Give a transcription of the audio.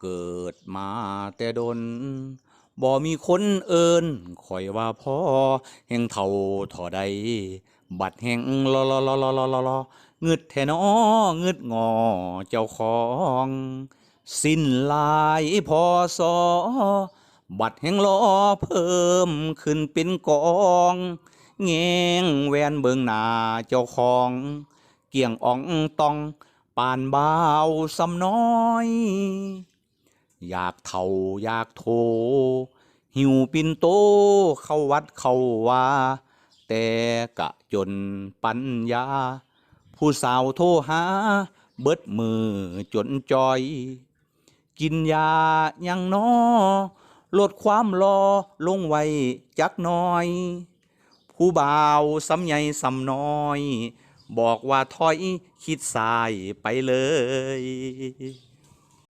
เกิดมาแต่ดนบ่มีคนเอิ้นข้อยว่าพ่อแห่งเฒ่าเท่าใดบัดแห่งลองึดแท้น้องึดงอเจ้าของสิ้นหลายพศบัดแห่งรอเพิ่มขึ้นเป็นกองแงงแวนเบิ่งหน้าเจ้าของเกี่ยงอ่องต้องปานบ่าวซ้ำน้อยอยากเฒ่าอยากโทหิวปิ่นโตเข้าวัดเข้าว่าแต่กะจนปัญญาผู้สาวโทรหาเบิดมือจนจอยกินยายังน้อลดความรอลงไว้จักหน่อยผู้บ่าวสำใหญ่สำน้อยบอกว่าถอยคิดสายไปเลย